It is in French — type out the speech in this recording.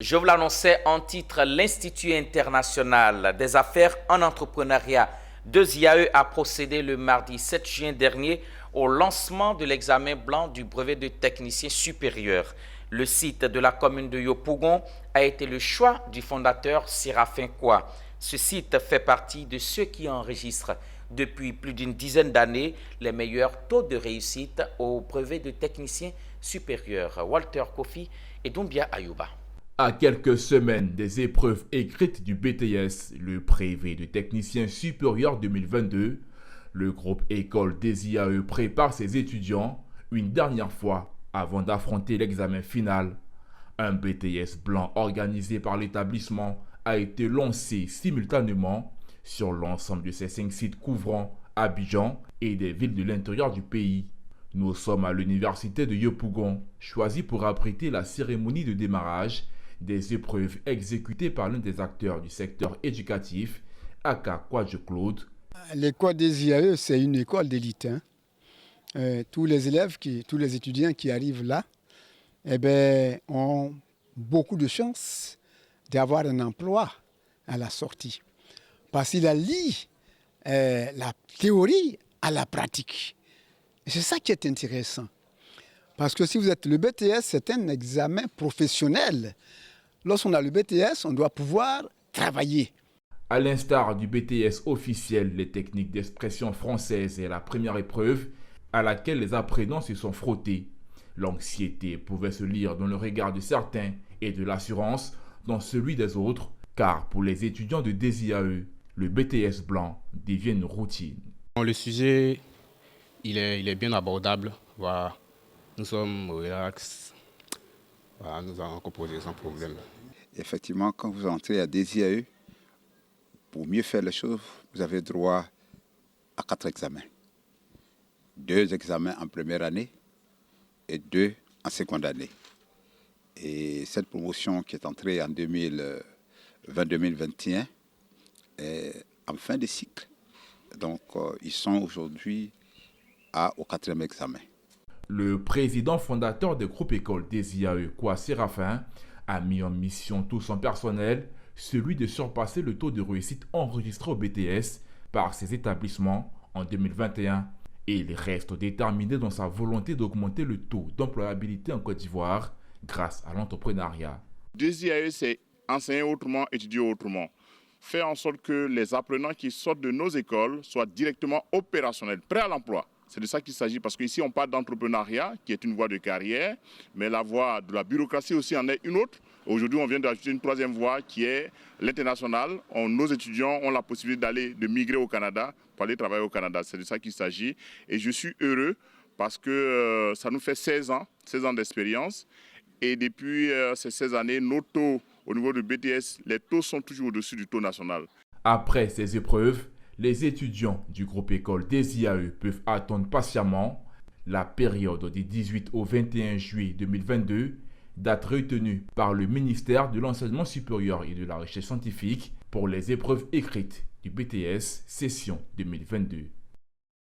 Je vous l'annonçais en titre, l'Institut international des affaires en entrepreneuriat de ZIAE a procédé le mardi 7 juin dernier au lancement de l'examen blanc du brevet de technicien supérieur. Le site de la commune de Yopougon a été le choix du fondateur Séraphin Koua. Ce site fait partie de ceux qui enregistrent depuis plus d'une dizaine d'années les meilleurs taux de réussite au brevet de technicien supérieur. Walter Kofi et Doumbia Ayouba. À quelques semaines des épreuves écrites du BTS, le brevet de technicien supérieur 2022, le groupe École des IAE prépare ses étudiants une dernière fois avant d'affronter l'examen final. Un BTS blanc organisé par l'établissement a été lancé simultanément sur l'ensemble de ces 5 sites couvrant Abidjan et des villes de l'intérieur du pays. Nous sommes à l'université de Yopougon, choisie pour abriter la cérémonie de démarrage des épreuves exécutées par l'un des acteurs du secteur éducatif, Aka Kwadjo Claude. L'école des IAE, c'est une école d'élite. Tous les élèves, tous les étudiants qui arrivent là, ont beaucoup de chance d'avoir un emploi à la sortie. Parce qu'il allie la théorie à la pratique. Et c'est ça qui est intéressant. Parce que si vous êtes le BTS, c'est un examen professionnel. Lorsqu'on a le BTS, on doit pouvoir travailler. À l'instar du BTS officiel, les techniques d'expression française est la première épreuve à laquelle les apprenants se sont frottés. L'anxiété pouvait se lire dans le regard de certains et de l'assurance dans celui des autres, car pour les étudiants de DESIAE, le BTS blanc devient une routine. Le sujet, il est bien abordable. Voilà. Nous sommes relax. Voilà, nous allons composer sans problème. Effectivement, quand vous entrez à DESIAE, pour mieux faire les choses, vous avez droit à 4 examens. 2 examens en première année et 2 en seconde année. Et cette promotion qui est entrée en 2020-2021 est en fin de cycle. Donc, ils sont aujourd'hui au 4e examen. Le président fondateur du groupe École des IAE, Koua Séraphin, a mis en mission tout son personnel, celui de surpasser le taux de réussite enregistré au BTS par ses établissements en 2021. Et il reste déterminé dans sa volonté d'augmenter le taux d'employabilité en Côte d'Ivoire grâce à l'entrepreneuriat. DESIAE, c'est enseigner autrement, étudier autrement. Faire en sorte que les apprenants qui sortent de nos écoles soient directement opérationnels, prêts à l'emploi. C'est de ça qu'il s'agit, parce qu'ici on parle d'entrepreneuriat, qui est une voie de carrière, mais la voie de la bureaucratie aussi en est une autre. Aujourd'hui, on vient d'ajouter une 3e voie qui est l'international. Nos étudiants ont la possibilité de migrer au Canada, pour aller travailler au Canada. C'est de ça qu'il s'agit. Et je suis heureux parce que ça nous fait 16 ans d'expérience. Et depuis ces 16 années, nos taux au niveau du BTS, les taux sont toujours au-dessus du taux national. Après ces épreuves, les étudiants du groupe École des IAE peuvent attendre patiemment la période du 18 au 21 juillet 2022, date retenue par le ministère de l'Enseignement supérieur et de la Recherche scientifique pour les épreuves écrites du BTS session 2022.